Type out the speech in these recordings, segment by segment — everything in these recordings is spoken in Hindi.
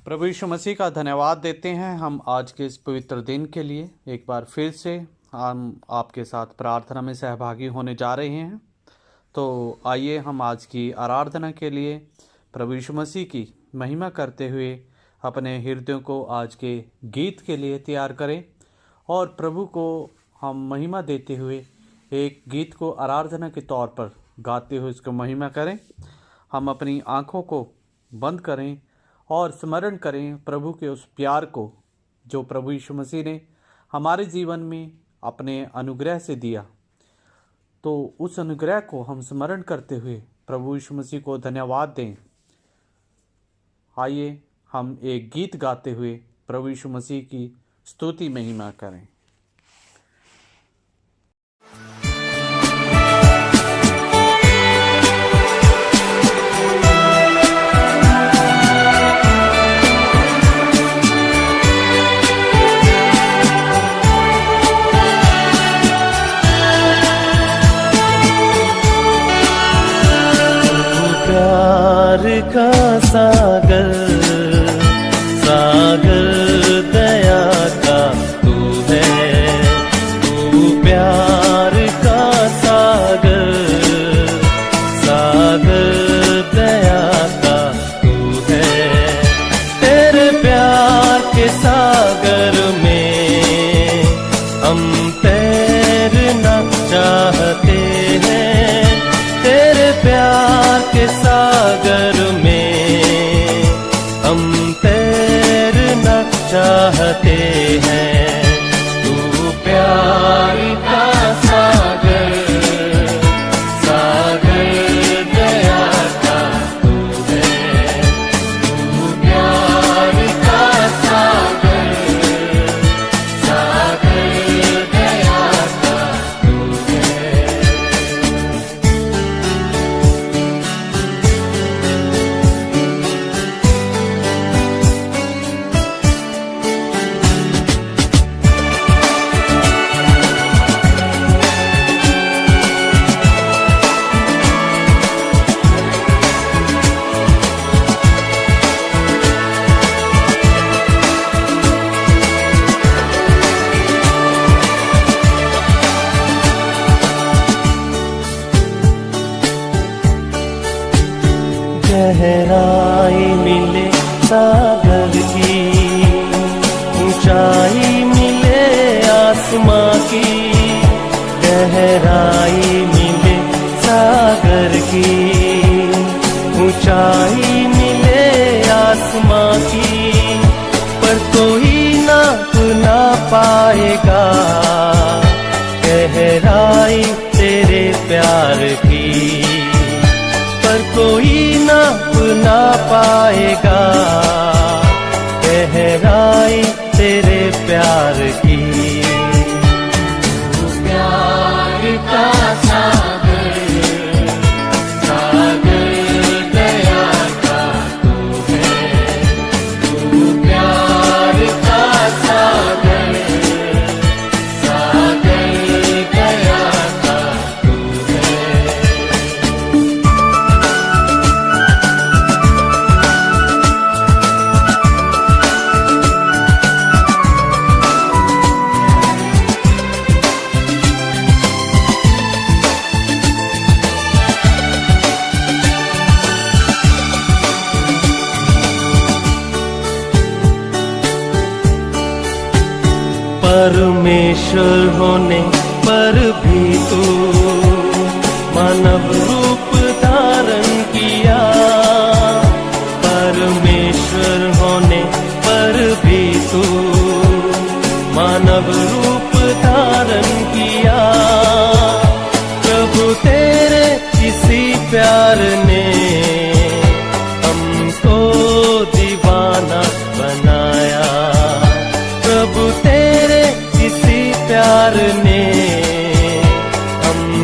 प्रभु यीशु मसीह का धन्यवाद देते हैं हम आज के इस पवित्र दिन के लिए। एक बार फिर से हम आपके साथ प्रार्थना में सहभागी होने जा रहे हैं। तो आइए हम आज की आराधना के लिए प्रभु यीशु मसीह की महिमा करते हुए अपने हृदयों को आज के गीत के लिए तैयार करें और प्रभु को हम महिमा देते हुए एक गीत को आराधना के तौर पर गाते हुए उसको महिमा करें। हम अपनी आँखों को बंद करें और स्मरण करें प्रभु के उस प्यार को जो प्रभु यीशु मसीह ने हमारे जीवन में अपने अनुग्रह से दिया। तो उस अनुग्रह को हम स्मरण करते हुए प्रभु यीशु मसीह को धन्यवाद दें। आइए हम एक गीत गाते हुए प्रभु यीशु मसीह की स्तुति महिमा करें। का सागर सागर दया का तू है, तू प्यार का सागर सागर दया का तू है। तेरे प्यार के सागर में हम तैरना चाहते हैं। तेरे प्यार के सागर में हम तैरना चाहते हैं। तू प्यार का सागर सागर दया का तू है, तू प्यार का सागर सागर दया का तू है। गहराई मिले सागर की, ऊंचाई मिले आसमां की। गहराई मिले सागर की, ऊंचाई मिले आसमां की। पर कोई नाप ना पाएगा गहराई तेरे प्यार की। पर कोई नाप ना पाएगा गहराई तेरे प्यार की। तू प्यार का सागर सागर दया का तू है, तू प्यार का सागर सागर दया का तू है। परमेश्वर होने पर भी तू मानव रूप धारण किया। परमेश्वर होने पर भी तू मानव रूप धारण किया। प्रभु तेरे किसी प्यार ने हमको दीवाना बनाया। प्रभु तेरे किसी प्यार ने हम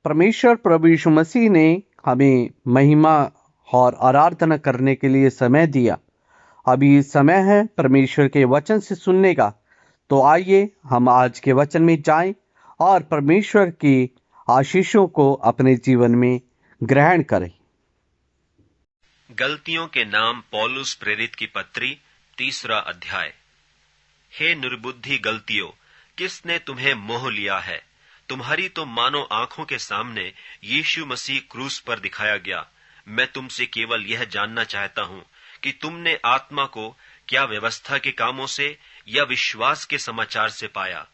परमेश्वर प्रभु यीशु मसीह ने हमें महिमा और आराधना करने के लिए समय दिया। अभी समय है परमेश्वर के वचन से सुनने का। तो आइए हम आज के वचन में जाएं और परमेश्वर की आशीषों को अपने जीवन में ग्रहण करें। गलतियों के नाम पौलुस प्रेरित की पत्री 3 अध्याय। हे निर्बुद्धि गलतियों, किसने तुम्हें मोह लिया है? तुम्हारी तो मानो आंखों के सामने यीशु मसीह क्रूस पर दिखाया गया। मैं तुमसे केवल यह जानना चाहता हूं कि तुमने आत्मा को क्या व्यवस्था के कामों से या विश्वास के समाचार से पाया?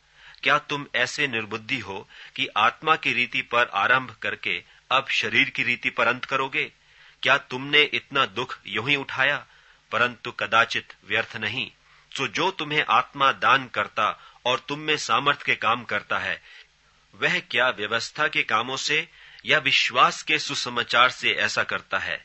क्या तुम ऐसे निर्बुद्धि हो कि आत्मा की रीति पर आरंभ करके अब शरीर की रीति पर अंत करोगे? क्या तुमने इतना दुख यूं ही उठाया? परंतु कदाचित व्यर्थ नहीं। सो जो तुम्हें आत्मा दान करता और तुम में सामर्थ के काम करता है, वह क्या व्यवस्था के कामों से या विश्वास के सुसमाचार से ऐसा करता है?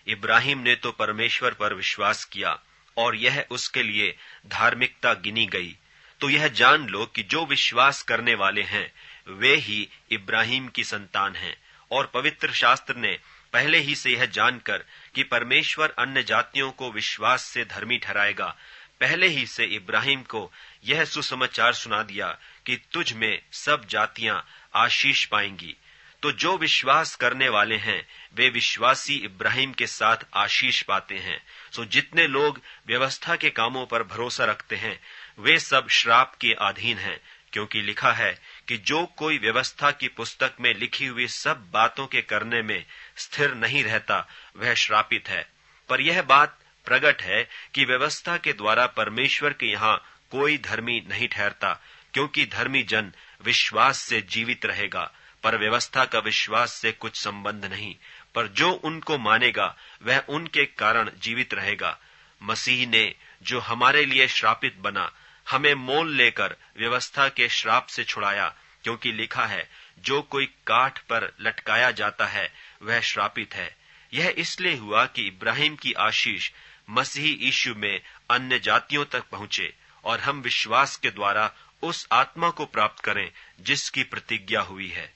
इब्राहिम ने तो परमेश्वर पर विश्वास किया और यह उसके लिए धार्मिकता गिनी गई। तो यह जान लो कि जो विश्वास करने वाले हैं वे ही इब्राहिम की संतान हैं। और पवित्र शास्त्र ने पहले ही से यह जानकर कि परमेश्वर अन्य जातियों को विश्वास से धर्मी ठहराएगा, पहले ही से इब्राहिम को यह सुसमाचार सुना दिया कि तुझ में सब जातियां आशीष पाएंगी। तो जो विश्वास करने वाले हैं वे विश्वासी इब्राहिम के साथ आशीष पाते हैं। सो जितने लोग व्यवस्था के कामों पर भरोसा रखते हैं वे सब श्राप के अधीन हैं, क्योंकि लिखा है कि जो कोई व्यवस्था की पुस्तक में लिखी हुई सब बातों के करने में स्थिर नहीं रहता वह श्रापित है। पर यह बात प्रकट है कि व्यवस्था के द्वारा परमेश्वर के यहाँ कोई धर्मी नहीं ठहरता, क्योंकि धर्मी जन विश्वास से जीवित रहेगा। पर व्यवस्था का विश्वास से कुछ संबंध नहीं, पर जो उनको मानेगा वह उनके कारण जीवित रहेगा। मसीह ने जो हमारे लिए श्रापित बना, हमें मोल लेकर व्यवस्था के श्राप से छुड़ाया, क्योंकि लिखा है जो कोई काठ पर लटकाया जाता है वह श्रापित है। यह इसलिए हुआ कि इब्राहिम की आशीष मसीह यीशु में अन्य जातियों तक पहुंचे और हम विश्वास के द्वारा उस आत्मा को प्राप्त करें जिसकी प्रतिज्ञा हुई है।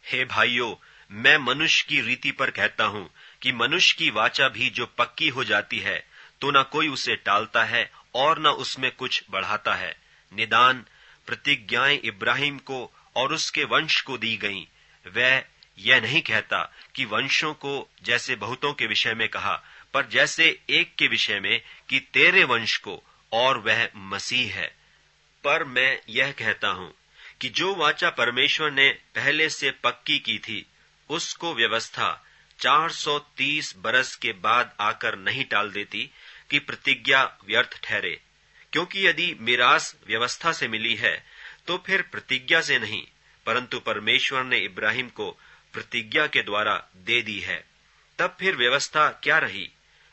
हे भाइयों, मैं मनुष्य की रीति पर कहता हूं कि मनुष्य की वाचा भी जो पक्की हो जाती है तो न कोई उसे टालता है और न उसमें कुछ बढ़ाता है। निदान प्रतिज्ञाएं इब्राहिम को और उसके वंश को दी गईं। वह यह नहीं कहता कि वंशों को जैसे बहुतों के विषय में कहा, पर जैसे एक के विषय में कि तेरे वंश को, और वह मसीह है। पर मैं यह कहता हूं कि जो वाचा परमेश्वर ने पहले से पक्की की थी उसको व्यवस्था 430 बरस के बाद आकर नहीं टाल देती कि प्रतिज्ञा व्यर्थ ठहरे। क्योंकि यदि मिरास व्यवस्था से मिली है तो फिर प्रतिज्ञा से नहीं, परंतु परमेश्वर ने इब्राहिम को प्रतिज्ञा के द्वारा दे दी है। तब फिर व्यवस्था क्या रही?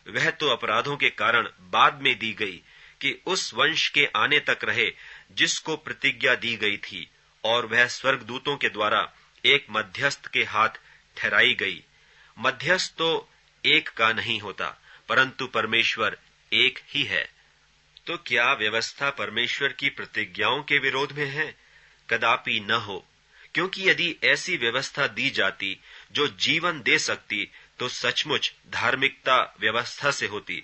वह तो अपराधों के कारण बाद में दी गई कि उस वंश के आने तक रहे जिसको प्रतिज्ञा दी गई थी, और वह स्वर्गदूतों के द्वारा एक मध्यस्थ के हाथ ठहराई गई। मध्यस्थ तो एक का नहीं होता, परंतु परमेश्वर एक ही है। तो क्या व्यवस्था परमेश्वर की प्रतिज्ञाओं के विरोध में है? कदापि न हो, क्योंकि यदि ऐसी व्यवस्था दी जाती जो जीवन दे सकती तो सचमुच धार्मिकता व्यवस्था से होती।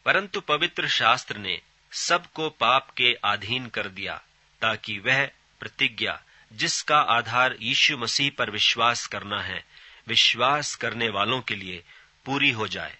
परंतु पवित्र शास्त्र ने सबको पाप के अधीन कर दिया, ताकि वह प्रतिज्ञा जिसका आधार यीशु मसीह पर विश्वास करना है, विश्वास करने वालों के लिए पूरी हो जाए।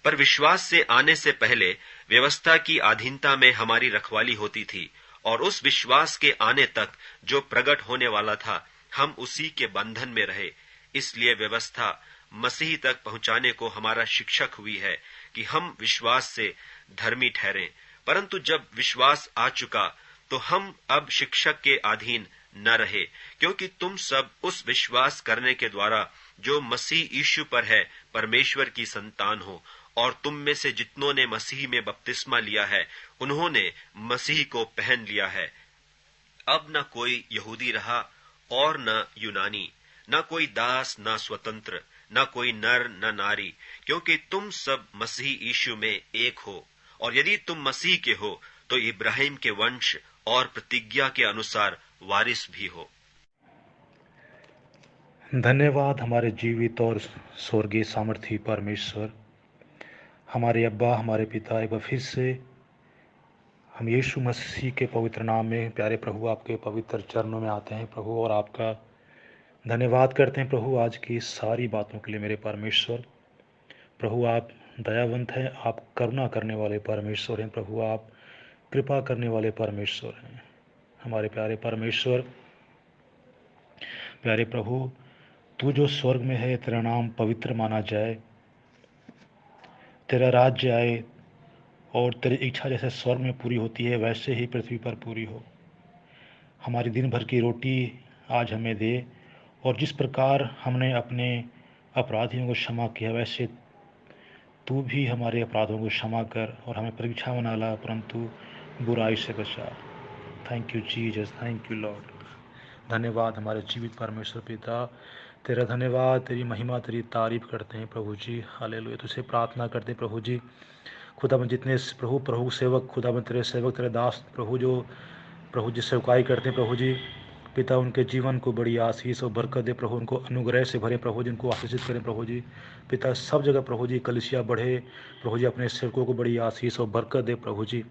पर विश्वास से आने से पहले व्यवस्था की अधीनता में हमारी रखवाली होती थी, और उस विश्वास के आने तक जो प्रकट होने वाला था हम उसी के बंधन में रहे। इसलिए व्यवस्था मसीह तक पहुंचाने को हमारा शिक्षक हुई है कि हम विश्वास से धर्मी ठहरें। परंतु जब विश्वास आ चुका तो हम अब शिक्षक के अधीन न रहे, क्योंकि तुम सब उस विश्वास करने के द्वारा जो मसीह यीशु पर है परमेश्वर की संतान हो। और तुम में से जितनों ने मसीह में बपतिस्मा लिया है उन्होंने मसीह को पहन लिया है। अब न कोई यहूदी रहा और न यूनानी, न कोई दास न स्वतंत्र, न कोई नर न नारी, क्योंकि तुम सब मसीह यीशु में एक हो। और यदि तुम मसीह के हो तो इब्राहिम के वंश और प्रतिज्ञा के अनुसार वारिस भी हो। धन्यवाद हमारे जीवित और स्वर्गीय सामर्थी परमेश्वर, हमारे अब्बा, हमारे पिता। एक बार फिर से हम यीशु मसीह के पवित्र नाम में प्यारे प्रभु आपके पवित्र चरणों में आते हैं प्रभु, और आपका धन्यवाद करते हैं प्रभु आज की सारी बातों के लिए मेरे परमेश्वर। प्रभु आप दयावंत हैं, आप करुणा करने वाले परमेश्वर हैं प्रभु, आप कृपा करने वाले परमेश्वर हैं हमारे प्यारे परमेश्वर। प्यारे प्रभु, तू जो स्वर्ग में है, तेरा नाम पवित्र माना जाए, तेरा राज्य आए और तेरी इच्छा जैसे स्वर्ग में पूरी होती है वैसे ही पृथ्वी पर पूरी हो। हमारी दिन भर की रोटी आज हमें दे, और जिस प्रकार हमने अपने अपराधियों को क्षमा किया वैसे तू भी हमारे अपराधों को क्षमा कर, और हमें परीक्षा में न ला परंतु बुराई से बचा। Thank you Jesus, thank you Lord. धन्यवाद हमारे जीवित परमेश्वर पिता, तेरा धन्यवाद, तेरी महिमा, तेरी तारीफ करते हैं प्रभु जी। हालेलुया। तुझसे प्रार्थना करते हैं प्रभु जी, खुदा में जितने प्रभु सेवक, खुदा में तेरे सेवक, तेरे दास प्रभु जो प्रभु जी सेवकाई करते हैं प्रभु जी, पिता उनके जीवन को बड़ी आशीष और बरकत दे प्रभु, उनको अनुग्रह से भरे प्रभु जी, उनको आशीषित करें प्रभु जी। पिता सब जगह प्रभु जी कलीसिया बढ़े प्रभु जी, अपने सेवकों को बड़ी आशीष और बरकत दे प्रभु जी।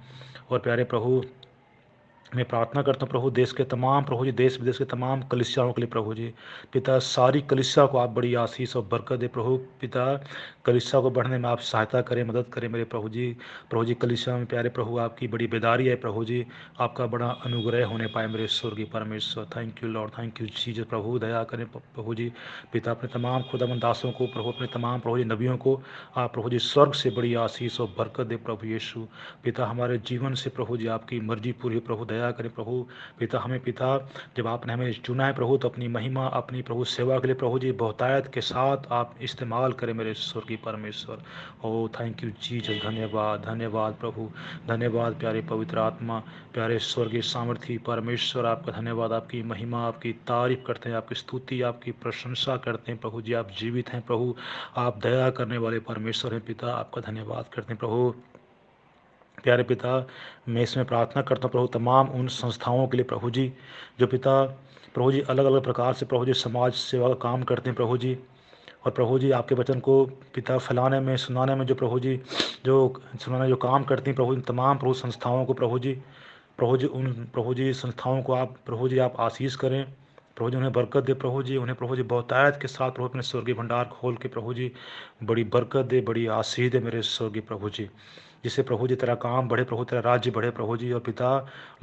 और प्यारे प्रभु, मैं प्रार्थना करता हूँ प्रभु देश के तमाम प्रभु जी, देश विदेश के तमाम कलीसियाओं के लिए प्रभु जी। पिता सारी कलीसिया को आप बड़ी आशीष और बरकत दे प्रभु। पिता कलीसिया को बढ़ने में आप सहायता करें, मदद करें मेरे प्रभु जी। प्रभु जी कलीसिया में प्यारे प्रभु आपकी बड़ी बेदारी है प्रभु जी, आपका बड़ा अनुग्रह होने पाए मेरे स्वर्गीय परमेश्वर। Thank you Lord, thank you Jesus. प्रभु दया करें प्रभु जी। पिता अपने तमाम खुदाबंद दासों को प्रभु, अपने तमाम प्रभु जी नबियों को आप प्रभु जी स्वर्ग से बड़ी आशीष और बरकत दे प्रभु यीशु। पिता हमारे जीवन से प्रभु जी आपकी मर्जी पूरी प्रभु, दया करें प्रभु। पिता हमें पिता जब आपने हमें चुना है प्रभु, तो अपनी महिमा, अपनी प्रभु सेवा के लिए प्रभु जी बहुतायत के साथ आप इस्तेमाल करें मेरे स्वर्गीय परमेश्वर। ओ थैंक यू जीसस, धन्यवाद, धन्यवाद प्रभु, धन्यवाद प्यारे पवित्र आत्मा, प्यारे स्वर्गीय सामर्थी परमेश्वर। आपका धन्यवाद, आपकी महिमा, आपकी तारीफ करते हैं, आपकी स्तुति, आपकी प्रशंसा करते हैं प्रभु जी। आप जीवित हैं प्रभु, आप दया करने वाले परमेश्वर हैं पिता, आपका धन्यवाद करते हैं प्रभु। प्यारे पिता, मैं इसमें प्रार्थना करता हूँ प्रभु तमाम उन संस्थाओं के लिए प्रभु जी, जो पिता प्रभु जी अलग अलग प्रकार से प्रभु जी समाज सेवा का काम करते हैं प्रभु जी, और प्रभु जी आपके वचन को पिता फैलाने में, सुनाने में जो प्रभु जी जो सुनाने जो काम करती हैं प्रभु, इन तमाम प्रभु संस्थाओं को प्रभु जी उन प्रभु जी संस्थाओं को आप प्रभु जी आप आशीष करें प्रभु जी, उन्हें बरकत दे प्रभु जी, उन्हें प्रभु जी बहुतायत के साथ प्रभु अपने स्वर्गीय भंडार खोल के प्रभु जी बड़ी बरकत दे, बड़ी आशीष दे मेरे स्वर्गीय प्रभु जी, जिससे प्रभु जी तेरा काम बढ़े प्रभु, तेरा राज्य बढ़े प्रभु जी। और पिता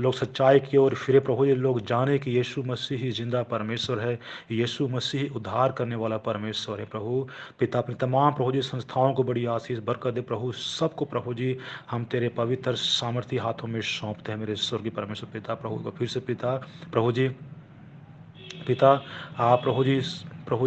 लोग सच्चाई की ओर फिरे प्रभु जी, लोग जाने कि यीशु मसीह ही जिंदा परमेश्वर है, यीशु मसीह उद्धार करने वाला परमेश्वर है प्रभु। पिता अपनी तमाम प्रभु जी संस्थाओं को बड़ी आशीष बरकत दे प्रभु, सबको प्रभु जी हम तेरे पवित्र सामर्थी हाथों में सौंपते हैं मेरे स्वर्गीय परमेश्वर। पिता प्रभु को फिर से पिता प्रभु जी, पिता आप प्रभु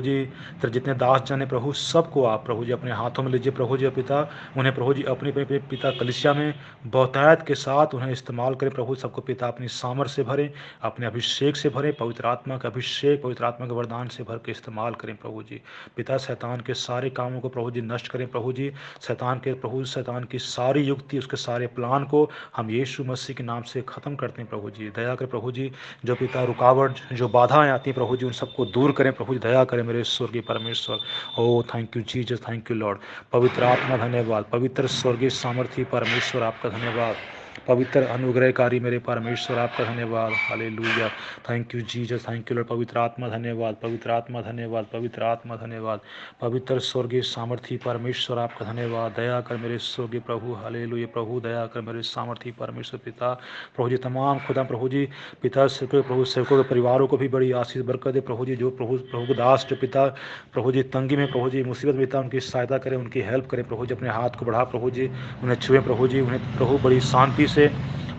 जी तेरे जितने दास जन हैं प्रभु, सबको आप प्रभु जी अपने हाथों में लीजिए प्रभु जी। और पिता उन्हें प्रभु जी अपने पिता कलिसिया में बहुतायत के साथ उन्हें इस्तेमाल करें प्रभु, सबको पिता अपनी सामर्थ से भरें, अपने अभिषेक से भरें, पवित्र आत्मा का अभिषेक, पवित्र आत्मा के वरदान से भर के इस्तेमाल करें प्रभु जी। पिता शैतान के सारे कामों को प्रभु जी नष्ट करें प्रभु जी, शैतान की सारी युक्ति, उसके सारे प्लान को हम यीशु मसीह के नाम से ख़त्म करते हैं प्रभु जी। दया कर प्रभु जी, जो पिता रुकावट, जो बाधाएं आती हैं प्रभु जी, उन सबको दूर करें प्रभु जी, दया करें मेरे स्वर्गीय परमेश्वर। Oh thank you Jesus, thank you Lord. पवित्र आत्मा धन्यवाद, पवित्र स्वर्गीय सामर्थी परमेश्वर आपका धन्यवाद, पवित्र अनुग्रहकारी मेरे परमेश्वर आपका धन्यवाद। Hallelujah, thank you Jesus, thank you Lord. पवित्र आत्मा धन्यवाद, पवित्र आत्मा धन्यवाद, पवित्र आत्मा धन्यवाद, पवित्र स्वर्गीय सामर्थी परमेश्वर आपका धन्यवाद। दया कर मेरे स्वर्गीय प्रभु, हालेलुया प्रभु, दया कर मेरे सामर्थी परमेश्वर पिता प्रभु जी। तमाम खुदा प्रभु जी पिता सेवकों के परिवारों को भी बड़ी आशीष बरकत दे प्रभु जी, जो प्रभु के दास जो पिता प्रभु जी तंगी में प्रभु जी मुसीबत में पिता उनकी सहायता करें, उनकी हेल्प करें प्रभु जी, अपने हाथ को बढ़ा प्रभु जी, उन्हें छुएं प्रभु जी, उन्हें प्रभु बड़ी शांति से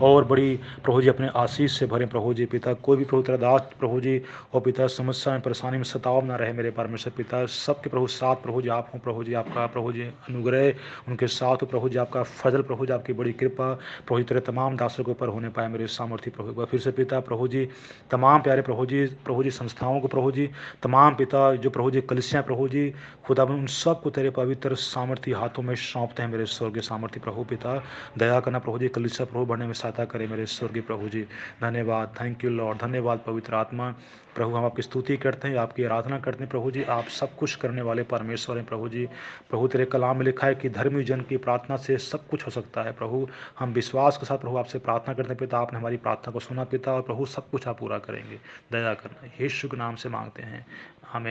और बड़ी प्रभु जी अपने आशीष से भरें प्रभु जी। पिता कोई भी प्रभु तेरा दास प्रभु जी और पिता समस्या में, परेशानी में सताव ना रहे मेरे परमेश्वर पिता, सबके प्रभु साथ प्रभु जी आप हों प्रभु जी, आपका प्रभु जी अनुग्रह उनके साथ हो प्रभु जी, आपका फजल प्रभु जी, आपकी बड़ी कृपा प्रभु जी तेरे तमाम दासों के ऊपर होने पाए मेरे सामर्थी प्रभु। फिर से पिता प्रभु जी तमाम प्यारे प्रभु जी संस्थाओं को प्रभु जी, तमाम पिता जो प्रभु जी कलिसियाँ प्रभु जी खुदा उन सबको तेरे पवित्र सामर्थी हाथों में सौंपते हैं मेरे स्वर्गीय सामर्थी प्रभु। पिता दया करना प्रभु जी, कलिसिया सब प्रभु बढ़ने में सहायता करें मेरे स्वर्गीय प्रभु जी। धन्यवाद, थैंक यू लॉर्ड, धन्यवाद पवित्र आत्मा। प्रभु हम आपकी स्तुति करते हैं, आपकी आराधना करते हैं प्रभु जी। आप सब कुछ करने वाले परमेश्वर हैं प्रभु जी। प्रभु तेरे कलाम में लिखा है कि धर्मी जन की प्रार्थना से सब कुछ हो सकता है प्रभु। हम विश्वास के साथ प्रभु आपसे प्रार्थना करते हैं पिता, आपने हमारी प्रार्थना को सुना पिता, और प्रभु सब कुछ आप पूरा करेंगे। दया करना, यीशु के नाम से मांगते हैं, आमीन।